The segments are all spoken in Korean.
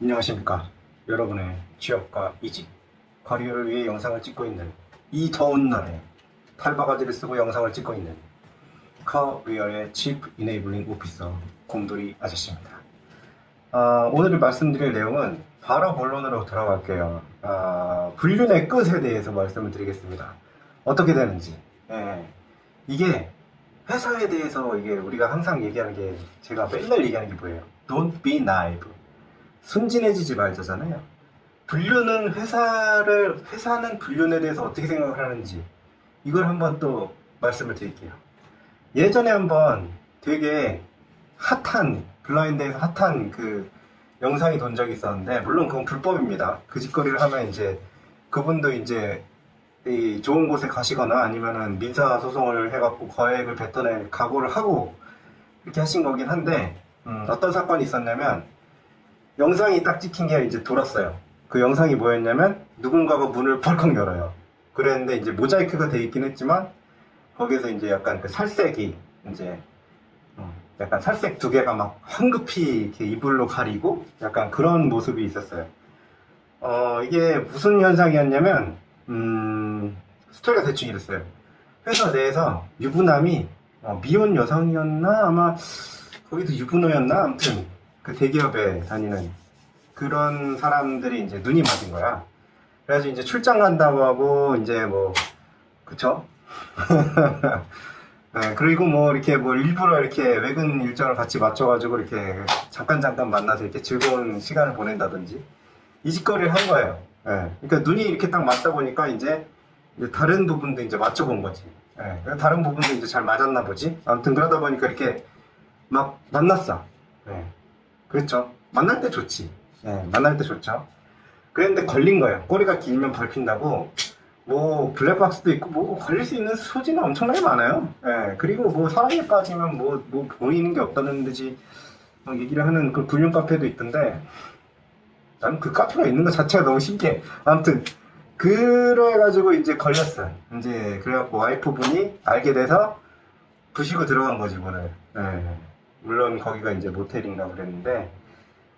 안녕하십니까. 여러분의 취업과 이직, 커리어를 위해 영상을 찍고 있는 이 더운 날에 탈바가지를 쓰고 영상을 찍고 있는 커리어의 Chief Enabling Officer 곰돌이 아저씨입니다. 오늘 말씀드릴 내용은 바로 본론으로 들어갈게요. 불륜의 끝에 대해서 말씀을 드리겠습니다. 어떻게 되는지. 이게 회사에 대해서 이게 우리가 항상 얘기하는 게, 제가 맨날 얘기하는 게 뭐예요? Don't be naive. 순진해지지 말자잖아요. 불륜은 회사는 불륜에 대해서 어떻게 생각을 하는지, 이걸 한번 또 말씀을 드릴게요. 예전에 한번 되게 핫한, 블라인드에서 핫한 그 영상이 돈 적이 있었는데, 물론 그건 불법입니다. 그 짓거리를 하면 이제 그분도 이제 이 좋은 곳에 가시거나 아니면은 민사소송을 해갖고 거액을 뱉어낼 각오를 하고 이렇게 하신 거긴 한데, 어떤 사건이 있었냐면, 영상이 딱 찍힌 게 이제 돌았어요. 그 영상이 뭐였냐면, 누군가가 문을 펄컥 열어요. 그랬는데 이제 모자이크가 돼 있긴 했지만, 거기서 이제 약간 그 살색이 이제 약간 살색 두 개가 막 황급히 이렇게 이불로 가리고 약간 그런 모습이 있었어요. 이게 무슨 현상이었냐면, 스토리가 대충 이랬어요. 회사 내에서 유부남이 미혼 여성이었나, 아마 거기도 유부녀였나, 아무튼 그 대기업에 다니는 그런 사람들이 이제 눈이 맞은 거야. 그래서 이제 출장 간다고 하고, 이제 뭐, 그쵸? 네, 그리고 뭐 이렇게 뭐 일부러 이렇게 외근 일정을 같이 맞춰가지고 이렇게 잠깐 만나서 이렇게 즐거운 시간을 보낸다든지 이 짓거리를 한 거예요. 네, 그러니까 눈이 이렇게 딱 맞다 보니까 이제 다른 부분도 이제 맞춰본 거지. 네, 다른 부분도 이제 잘 맞았나 보지. 아무튼 그러다 보니까 이렇게 막 만났어. 네, 그렇죠. 만날 때 좋지. 네, 만날 때 좋죠. 그랬는데 걸린 거예요. 꼬리가 길면 밟힌다고. 뭐 블랙박스도 있고 뭐 걸릴 수 있는 소지는 엄청나게 많아요. 예, 그리고 뭐 사랑에 빠지면 뭐 보이는 게 없다는 듯이 얘기를 하는 그 불륜 카페도 있던데, 나는 그 카페가 있는 것 자체가 너무 신기해. 아무튼 그래가지고 이제 걸렸어. 이제 그래갖고 와이프분이 알게 돼서 부시고 들어간 거지 문을. 예, 물론 거기가 이제 모텔인가 그랬는데,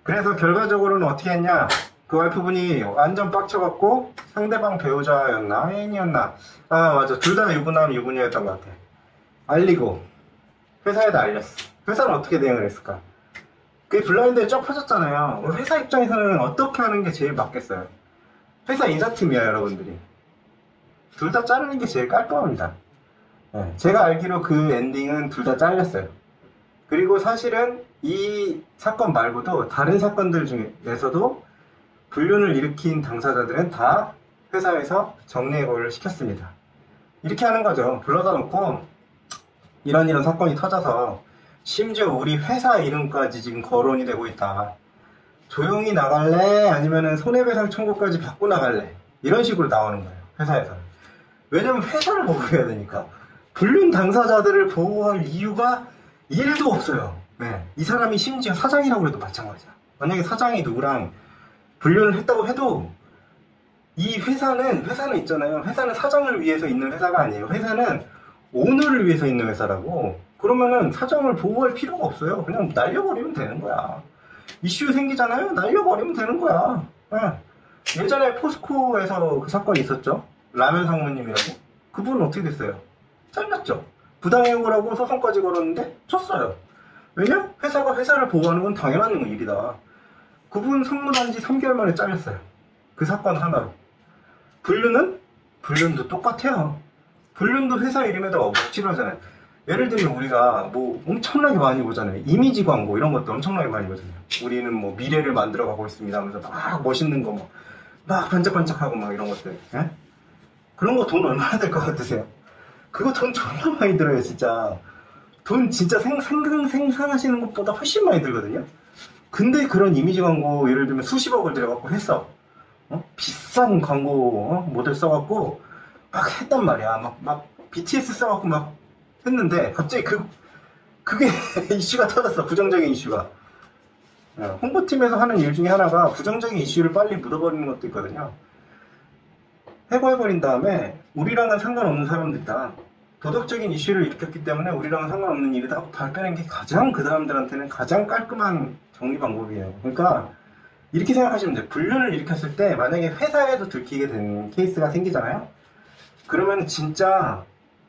그래서 결과적으로는 어떻게 했냐, 그 와이프분이 완전 빡쳐갖고 상대방 배우자였나 애인이었나, 맞아, 둘 다 유부녀였던 것 같아. 알리고 회사에다 알렸어. 회사는 어떻게 대응을 했을까? 그게 블라인드에 쫙 퍼졌잖아요. 회사 입장에서는 어떻게 하는 게 제일 맞겠어요? 회사 인사팀이야, 여러분들이. 둘 다 자르는 게 제일 깔끔합니다. 네, 제가 알기로 그 엔딩은 둘 다 잘렸어요. 그리고 사실은 이 사건 말고도 다른 사건들 중에서도 불륜을 일으킨 당사자들은 다 회사에서 정리해고를 시켰습니다. 이렇게 하는 거죠. 불러다 놓고 이런 사건이 터져서 심지어 우리 회사 이름까지 지금 거론이 되고 있다. 조용히 나갈래? 아니면은 손해배상 청구까지 받고 나갈래? 이런 식으로 나오는 거예요, 회사에서는. 왜냐면 회사를 보호해야 되니까. 불륜 당사자들을 보호할 이유가 1도 없어요. 네. 이 사람이 심지어 사장이라고 해도 마찬가지야. 만약에 사장이 누구랑 불륜을 했다고 해도 이 회사는 있잖아요. 회사는 사장을 위해서 있는 회사가 아니에요. 회사는 오너를 위해서 있는 회사라고. 그러면은 사장을 보호할 필요가 없어요. 그냥 날려버리면 되는 거야. 이슈 생기잖아요. 날려버리면 되는 거야. 네. 예전에 포스코에서 그 사건이 있었죠. 라면 상무님이라고. 그분은 어떻게 됐어요? 잘렸죠. 부당해고라고 소송까지 걸었는데 졌어요. 왜냐? 회사가 회사를 보호하는 건 당연한 일이다. 그분 상무한 지 3개월 만에 잘렸어요. 그 사건 하나로. 불륜도 똑같아요. 불륜도 회사 이름에다가 억지로 하잖아요. 예를 들면 우리가 뭐 엄청나게 많이 보잖아요. 이미지 광고 이런 것도 엄청나게 많이 보잖아요. 우리는 뭐 미래를 만들어 가고 있습니다 하면서 막 멋있는 거 막 반짝반짝하고 막 이런 것들. 예? 그런 거 돈 얼마나 될 것 같으세요? 그거 돈 존나 많이 들어요, 진짜. 돈 진짜 생산하시는 것보다 훨씬 많이 들거든요. 근데 그런 이미지 광고 예를 들면 수십억을 들여갖고 했어. 비싼 광고 모델 써갖고 막 했단 말이야. 막 BTS 써갖고 막 했는데 갑자기 그게 이슈가 터졌어. 부정적인 이슈가. 홍보팀에서 하는 일 중에 하나가 부정적인 이슈를 빨리 묻어버리는 것도 있거든요. 해고해버린 다음에 우리랑은 상관없는 사람들이다. 도덕적인 이슈를 일으켰기 때문에 우리랑은 상관없는 일이다 하고 발표하는 게 가장 그 사람들한테는 가장 깔끔한 정리 방법이에요. 그러니까 이렇게 생각하시면 돼요. 불륜을 일으켰을 때 만약에 회사에도 들키게 된 케이스가 생기잖아요. 그러면 진짜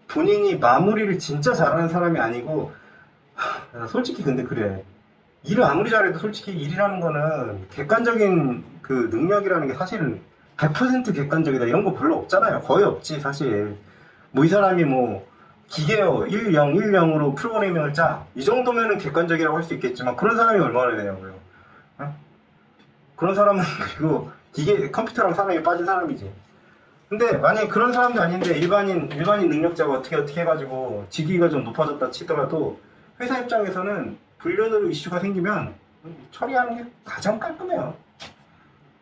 본인이 마무리를 진짜 잘하는 사람이 아니고, 솔직히 근데 그래. 일을 아무리 잘해도 솔직히 일이라는 거는 객관적인 그 능력이라는 게 사실은 100% 객관적이다 이런 거 별로 없잖아요. 거의 없지 사실. 뭐 이 사람이 뭐 기계요 10, 10으로 프로그래밍을 짜. 이 정도면은 객관적이라고 할 수 있겠지만 그런 사람이 얼마나 되냐고요. 어? 그런 사람은 그리고 기계 컴퓨터랑 사람이 빠진 사람이지. 근데 만약에 그런 사람도 아닌데 일반인 능력자가 어떻게 해가지고 직위가 좀 높아졌다 치더라도 회사 입장에서는 불륜으로 이슈가 생기면 처리하는 게 가장 깔끔해요.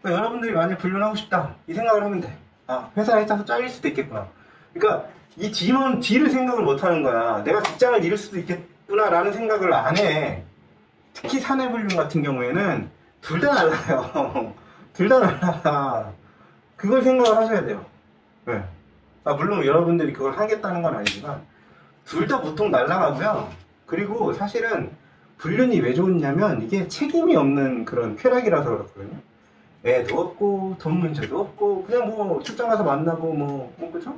그러니까 여러분들이 만약에 불륜하고 싶다 이 생각을 하면 돼. 아, 회사에 짜서 잘릴 수도 있겠구나. 그러니까 이 뒤를 생각을 못 하는 거야. 내가 직장을 잃을 수도 있겠구나 라는 생각을 안 해. 특히 사내 불륜 같은 경우에는 둘 다 날라요. 둘 다 날라. 그걸 생각을 하셔야 돼요. 네. 아, 물론 여러분들이 그걸 하겠다는 건 아니지만 둘 다 보통 날라가고요. 그리고 사실은 불륜이 왜 좋냐면 이게 책임이 없는 그런 쾌락이라서 그렇거든요. 애도 없고 돈 문제도 없고 그냥 뭐 출장 가서 만나고 뭐 그죠?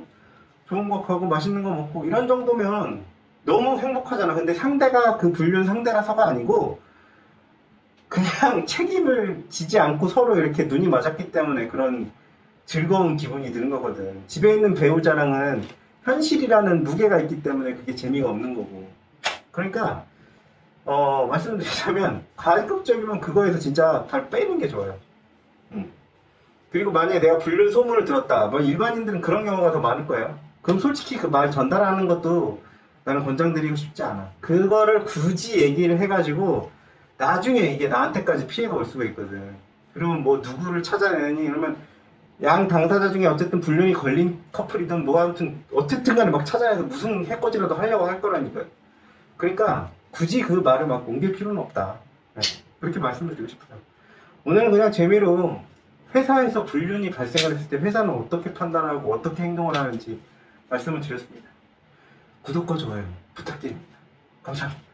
좋은 거 하고 맛있는 거 먹고 이런 정도면 너무 행복하잖아. 근데 상대가 그 불륜 상대라서가 아니고 그냥 책임을 지지 않고 서로 이렇게 눈이 맞았기 때문에 그런 즐거운 기분이 드는 거거든. 집에 있는 배우자랑은 현실이라는 무게가 있기 때문에 그게 재미가 없는 거고. 그러니까 말씀드리자면 가급적이면 그거에서 진짜 발 빼는 게 좋아요. 그리고 만약에 내가 불륜 소문을 들었다. 뭐 일반인들은 그런 경우가 더 많을 거예요. 그럼 솔직히 그 말 전달하는 것도 나는 권장드리고 싶지 않아. 그거를 굳이 얘기를 해가지고 나중에 이게 나한테까지 피해가 올 수가 있거든. 그러면 뭐 누구를 찾아내니 이러면 양 당사자 중에 어쨌든 불륜이 걸린 커플이든 뭐 아무튼 어쨌든 간에 막 찾아내서 무슨 해코지라도 하려고 할 거라니까요. 그러니까 굳이 그 말을 막 옮길 필요는 없다. 네, 그렇게 말씀을 드리고 싶어요. 오늘은 그냥 재미로 회사에서 불륜이 발생을 했을 때 회사는 어떻게 판단하고 어떻게 행동을 하는지 말씀을 드렸습니다. 구독과 좋아요 부탁드립니다. 감사합니다.